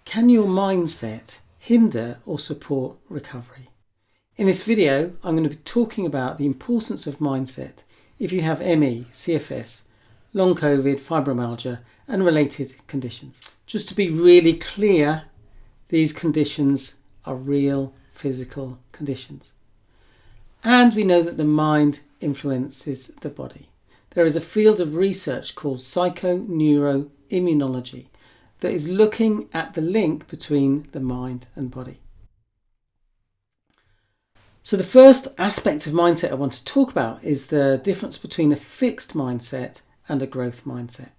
Can your mindset hinder or support recovery? In this video, I'm going to be talking about the importance of mindset if you have ME, CFS, long COVID, fibromyalgia and related conditions. Just to be really clear, these conditions are real physical conditions. And we know that the mind influences the body. There is a field of research called Psychoneuroimmunology that is looking at the link between the mind and body. So the first aspect of mindset I want to talk about is the difference between a fixed mindset and a growth mindset.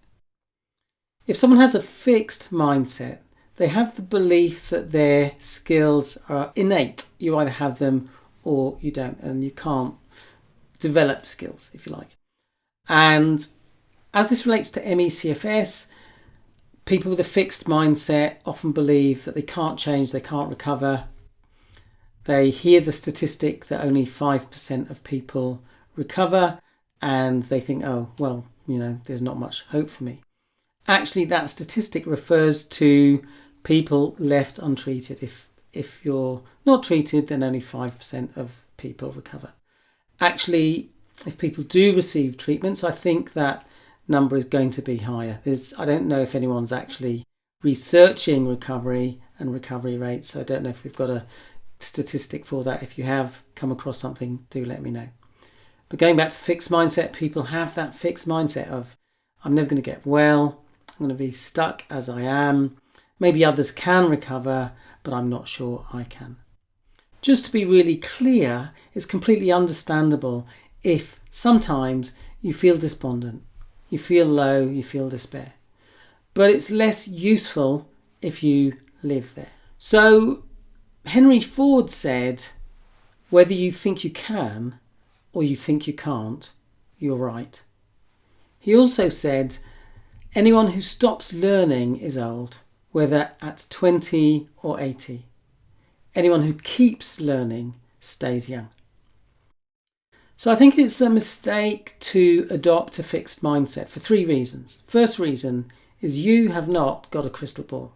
If someone has a fixed mindset, they have the belief that their skills are innate. You either have them or you don't, and you can't develop skills, if you like. And as this relates to ME/CFS, people with a fixed mindset often believe that they can't change, they can't recover. They hear the statistic that only 5% of people recover and they think, oh, well, there's not much hope for me. Actually, that statistic refers to people left untreated. If you're not treated, then only 5% of people recover. Actually, if people do receive treatments, I think that number is going to be higher. I don't know if anyone's actually researching recovery and recovery rates. So I don't know if we've got a statistic for that. If you have come across something, do let me know. But going back to the fixed mindset, people have that fixed mindset of, I'm never going to get well. I'm going to be stuck as I am. Maybe others can recover, but I'm not sure I can. Just to be really clear, it's completely understandable if sometimes you feel despondent, you feel low, you feel despair. But it's less useful if you live there. So Henry Ford said, whether you think you can or you think you can't, you're right. He also said, anyone who stops learning is old, whether at 20 or 80. Anyone who keeps learning stays young. So I think it's a mistake to adopt a fixed mindset for 3 reasons. First reason is you have not got a crystal ball.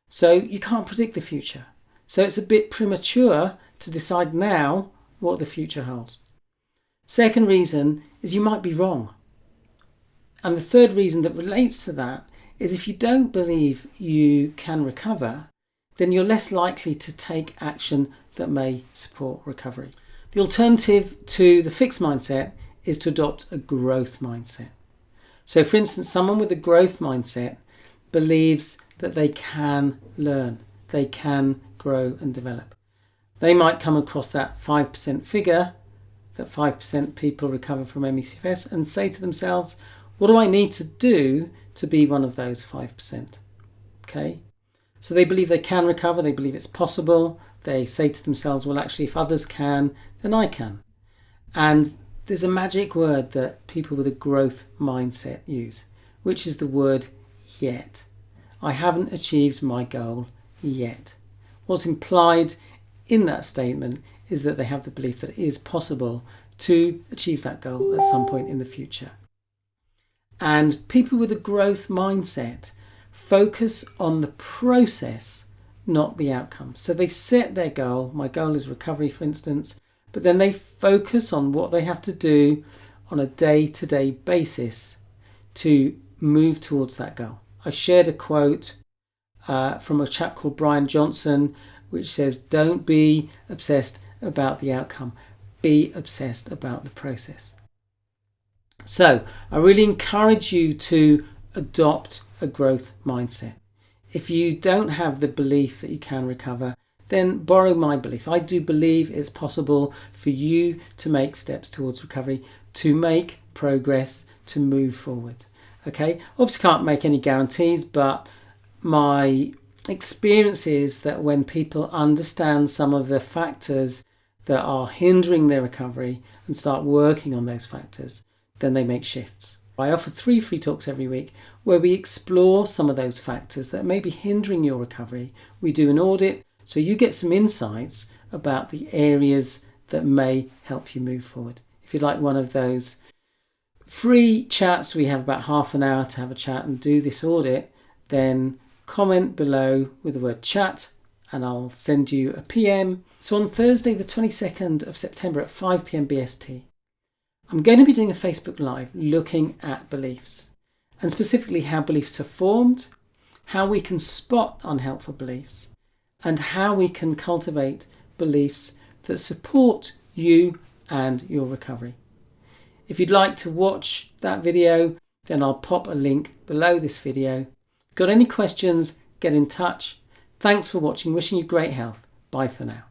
So you can't predict the future. So it's a bit premature to decide now what the future holds. Second reason is you might be wrong. And the third reason that relates to that is if you don't believe you can recover, then you're less likely to take action that may support recovery. The alternative to the fixed mindset is to adopt a growth mindset. So for instance, someone with a growth mindset believes that they can learn, they can grow and develop. They might come across that 5% figure, that 5% people recover from ME/CFS, and say to themselves, what do I need to do to be one of those 5%? Okay. So they believe they can recover, they believe it's possible. They say to themselves, well, actually, if others can, then I can. And there's a magic word that people with a growth mindset use, which is the word yet. I haven't achieved my goal yet. What's implied in that statement is that they have the belief that it is possible to achieve that goal at some point in the future. And people with a growth mindset focus on the process, not the outcome. So they set their goal. My goal is recovery, for instance, but then they focus on what they have to do on a day-to-day basis to move towards that goal. I shared a quote from a chap called Brian Johnson, which says, don't be obsessed about the outcome. Be obsessed about the process. So I really encourage you to adopt a growth mindset. If you don't have the belief that you can recover, then borrow my belief. I do believe it's possible for you to make steps towards recovery, to make progress, to move forward. Okay, obviously can't make any guarantees, but my experience is that when people understand some of the factors that are hindering their recovery and start working on those factors, then they make shifts. I offer 3 free talks every week where we explore some of those factors that may be hindering your recovery. We do an audit so you get some insights about the areas that may help you move forward. If you'd like one of those free chats, we have about half an hour to have a chat and do this audit, then comment below with the word chat and I'll send you a PM. So on Thursday the 22nd of September at 5 p.m. BST, I'm going to be doing a Facebook Live looking at beliefs and specifically how beliefs are formed, how we can spot unhelpful beliefs, and how we can cultivate beliefs that support you and your recovery. If you'd like to watch that video, then I'll pop a link below this video. Got any questions, get in touch. Thanks for watching. Wishing you great health. Bye for now.